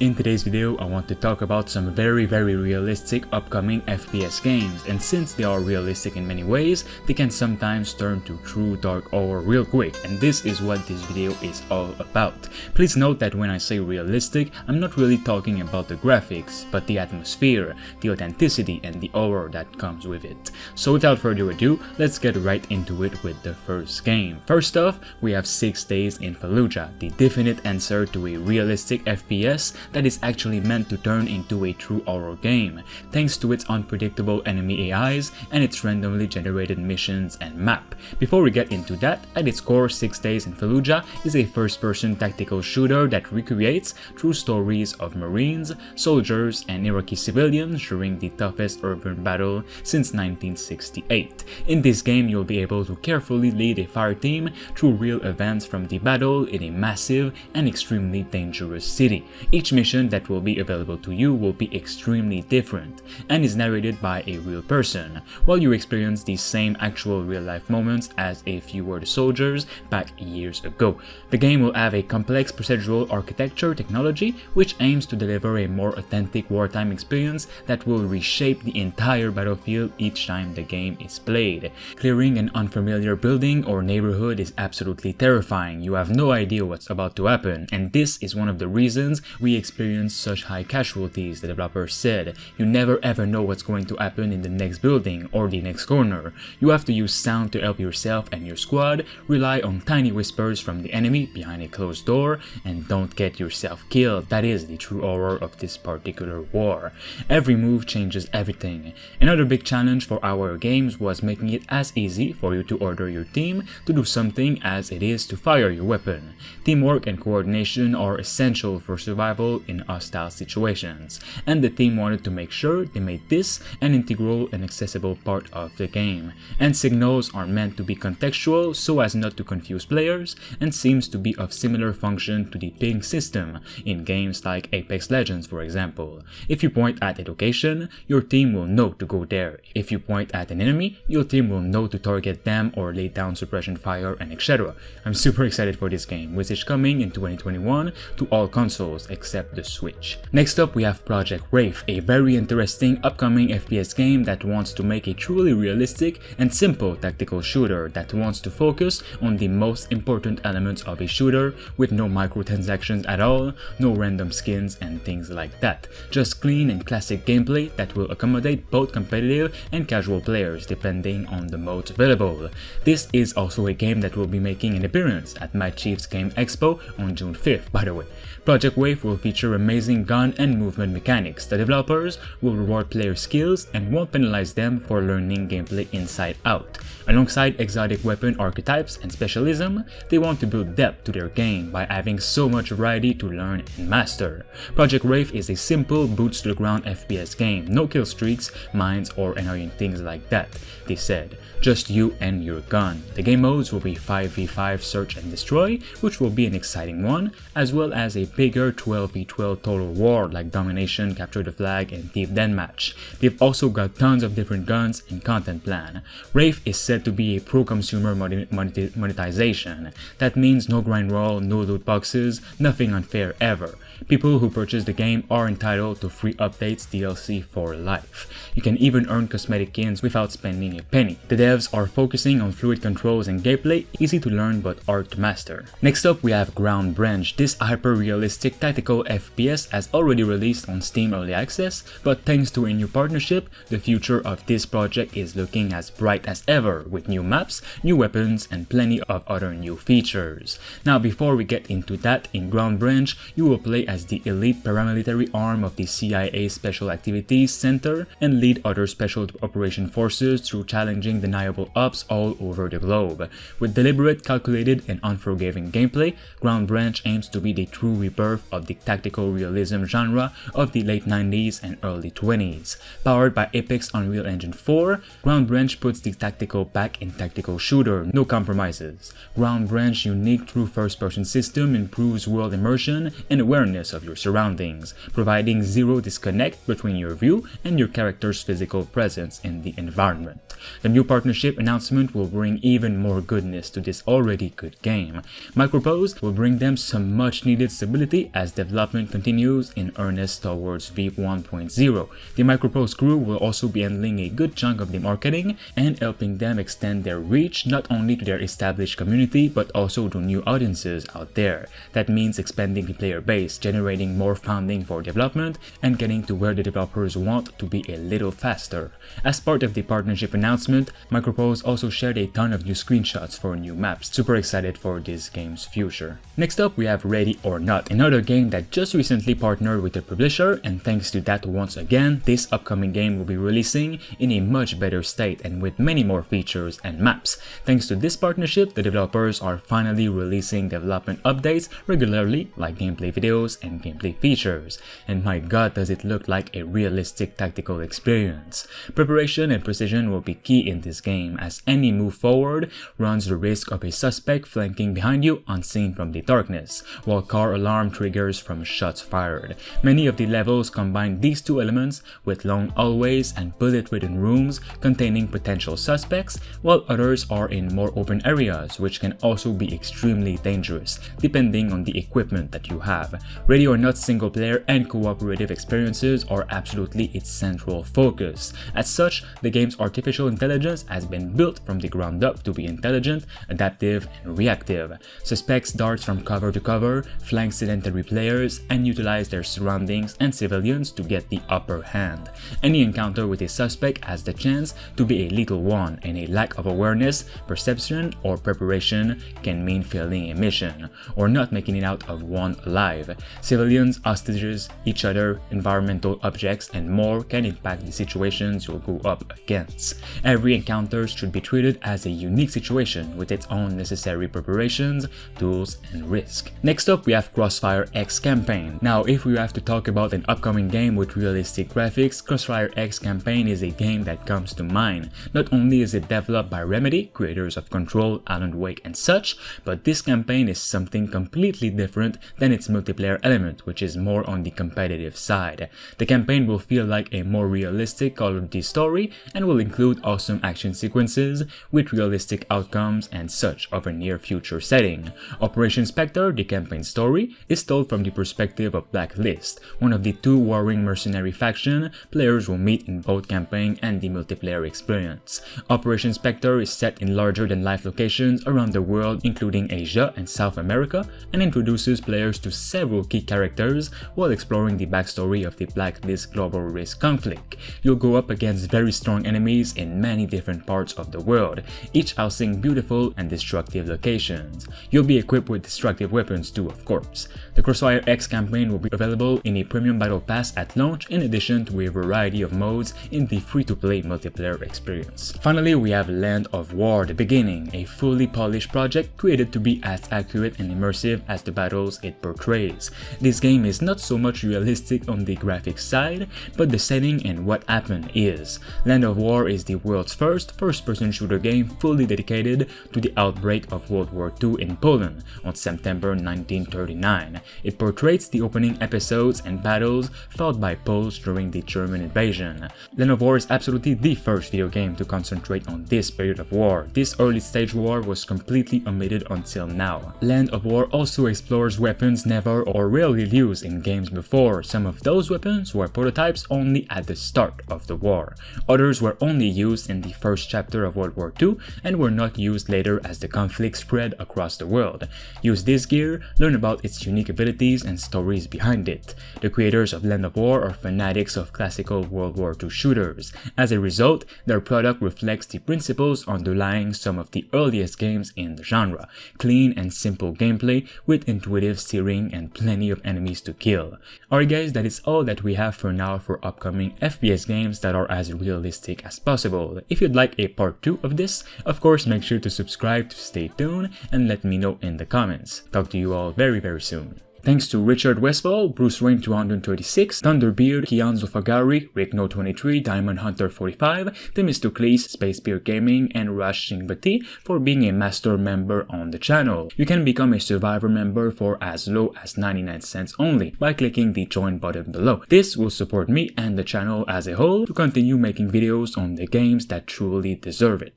in today's video I want to talk about some very realistic upcoming FPS games, and since they are realistic in many ways, they can sometimes turn to true dark horror real quick, and this is what this video is all about. Please note that when I say realistic, I'm not really talking about the graphics, but the atmosphere, the authenticity, and the horror that comes with it. So without further ado, let's get right into it with the first game. First off, we have 6 Days in Fallujah, the definite answer to a realistic FPS that is actually meant to turn into a true horror game, thanks to its unpredictable enemy AIs and its randomly generated missions and map. Before we get into that, at its core, 6 Days in Fallujah is a first-person tactical shooter that recreates true stories of Marines, soldiers, and Iraqi civilians during the toughest urban battle since 1968. In this game, you'll be able to carefully lead a fire team through real events from the battle in a massive and extremely dangerous city. Each mission that will be available to you will be extremely different and is narrated by a real person, while you experience these same actual real-life moments as if you were the soldiers back years ago. The game will have a complex procedural architecture technology which aims to deliver a more authentic wartime experience that will reshape the entire battlefield each time the game is played. Clearing an unfamiliar building or neighborhood is absolutely terrifying. You have no idea what's about to happen, and this is one of the reasons we experience such high casualties, the developer said. You never ever know what's going to happen in the next building or the next corner. You have to use sound to help yourself and your squad, rely on tiny whispers from the enemy behind a closed door, and don't get yourself killed. That is the true horror of this particular war. Every move changes everything. Another big challenge for our games was making it as easy for you to order your team to do something as it is to fire your weapon. Teamwork and coordination are essential for survival in hostile situations, and the team wanted to make sure they made this an integral and accessible part of the game. And signals are meant to be contextual so as not to confuse players, and seems to be of similar function to the ping system in games like Apex Legends, for example. If you point at a location, your team will know to go there. If you point at an enemy, your team will know to target them or lay down suppression fire, and etc. I'm super excited for this game, which is coming in 2021 to all consoles except the Switch. Next up, we have Project Wraith, a very interesting upcoming FPS game that wants to make a truly realistic and simple tactical shooter that wants to focus on the most important elements of a shooter with no microtransactions at all, no random skins and things like that. Just clean and classic gameplay that will accommodate both competitive and casual players depending on the modes available. This is also a game that will be making an appearance at My Chief's Game Expo on June 5th, by the way. Project Wraith will feature amazing gun and movement mechanics. The developers will reward player skills and won't penalize them for learning gameplay inside out. Alongside exotic weapon archetypes and specialism, they want to build depth to their game by having so much variety to learn and master. Project Wraith is a simple boots to the ground FPS game, no kill streaks, mines, or annoying things like that, they said. Just you and your gun. The game modes will be 5v5 search and destroy, which will be an exciting one, as well as a bigger 12v12 total war like domination, capture the flag, and thief deathmatch. They've also got tons of different guns and content plan. Wraith is said to be a pro-consumer monetization. That means no grind roll, no loot boxes, nothing unfair ever. People who purchase the game are entitled to free updates, DLC for life. You can even earn cosmetic skins without spending a penny. The devs are focusing on fluid controls and gameplay, easy to learn but hard to master. Next up, we have Ground Branch. This hyper-realistic tactical FPS has already released on Steam Early Access, but thanks to a new partnership, the future of this project is looking as bright as ever, with new maps, new weapons, and plenty of other new features. Now, before we get into that, in Ground Branch, you will play as the elite paramilitary arm of the CIA Special Activities Center and lead other special operation forces through challenging deniable ops all over the globe. With deliberate, calculated, and unforgiving gameplay, Ground Branch aims to be the true rebirth of the tactical realism genre of the late 90s and early 20s. Powered by Apex Unreal Engine 4, Ground Branch puts the tactical back in tactical shooter, no compromises. Ground Branch unique true first-person system improves world immersion and awareness of your surroundings, providing zero disconnect between your view and your character's physical presence in the environment. The new partnership announcement will bring even more goodness to this already good game. Micropose will bring them some much needed stability as development development continues in earnest towards V1.0. The Microprose crew will also be handling a good chunk of the marketing and helping them extend their reach not only to their established community but also to new audiences out there. That means expanding the player base, generating more funding for development, and getting to where the developers want to be a little faster. As part of the partnership announcement, Microprose also shared a ton of new screenshots for new maps. Super excited for this game's future. Next up, we have Ready or Not, another game that just recently partnered with a publisher, and thanks to that, once again, this upcoming game will be releasing in a much better state and with many more features and maps. Thanks to this partnership, the developers are finally releasing development updates regularly, like gameplay videos and gameplay features. And my god, does it look like a realistic tactical experience. Preparation and precision will be key in this game, as any move forward runs the risk of a suspect flanking behind you unseen from the darkness, while car alarm triggers from shots fired. Many of the levels combine these two elements with long hallways and bullet-ridden rooms containing potential suspects, while others are in more open areas, which can also be extremely dangerous depending on the equipment that you have. Ready or Not single player and cooperative experiences are absolutely its central focus. As such, the game's artificial intelligence has been built from the ground up to be intelligent, adaptive, and reactive. Suspects dart from cover to cover, flank sedentary players, and utilize their surroundings and civilians to get the upper hand. Any encounter with a suspect has the chance to be a lethal one, and a lack of awareness, perception, or preparation can mean failing a mission, or not making it out of one alive. Civilians, hostages, each other, environmental objects, and more can impact the situations you'll go up against. Every encounter should be treated as a unique situation with its own necessary preparations, tools, and risk. Next up, we have Crossfire X Campaign. Now, if we have to talk about an upcoming game with realistic graphics, Crossfire X Campaign is a game that comes to mind. Not only is it developed by Remedy, creators of Control, Alan Wake, and such, but this campaign is something completely different than its multiplayer element, which is more on the competitive side. The campaign will feel like a more realistic Call of Duty story and will include awesome action sequences with realistic outcomes and such of a near future setting. Operation Spectre, the campaign story, is told from the perspective of Blacklist, one of the two warring mercenary faction players will meet in both campaign and the multiplayer experience. Operation Spectre is set in larger-than-life locations around the world, including Asia and South America, and introduces players to several key characters while exploring the backstory of the Blacklist global risk conflict. You'll go up against very strong enemies in many different parts of the world, each housing beautiful and destructive locations. You'll be equipped with destructive weapons too, of course. The Crossfire X campaign will be available in a premium battle pass at launch, in addition to a variety of modes in the free-to-play multiplayer experience. Finally, we have Land of War: The Beginning, a fully polished project created to be as accurate and immersive as the battles it portrays. This game is not so much realistic on the graphics side, but the setting and what happened is. Land of War is the world's first-person shooter game fully dedicated to the outbreak of World War II in Poland on September 1939. It portrays the opening episodes and battles fought by Poles during the German invasion. Land of War is absolutely the first video game to concentrate on this period of war. This early stage war was completely omitted until now. Land of War also explores weapons never or rarely used in games before. Some of those weapons were prototypes only at the start of the war. Others were only used in the first chapter of World War II and were not used later as the conflict spread across the world. Use this gear, learn about its unique abilities and stories behind it. The creators of Land of War are fanatics of classical World War II shooters. As a result, their product reflects the principles underlying some of the earliest games in the genre: clean and simple gameplay with intuitive steering and plenty of enemies to kill. Alright guys, that is all that we have for now for upcoming FPS games that are as realistic as possible. If you'd like a part 2 of this, of course make sure to subscribe to stay tuned and let me know in the comments. Talk to you all very soon. Thanks to Richard Westfall, Bruce Wayne 236, Thunderbeard, Kianzo Fagari, Rickno23, Diamond Hunter 45, Themistocles, Space Beer Gaming, and Rush Singbati for being a master member on the channel. You can become a survivor member for as low as 99 cents only by clicking the join button below. This will support me and the channel as a whole to continue making videos on the games that truly deserve it.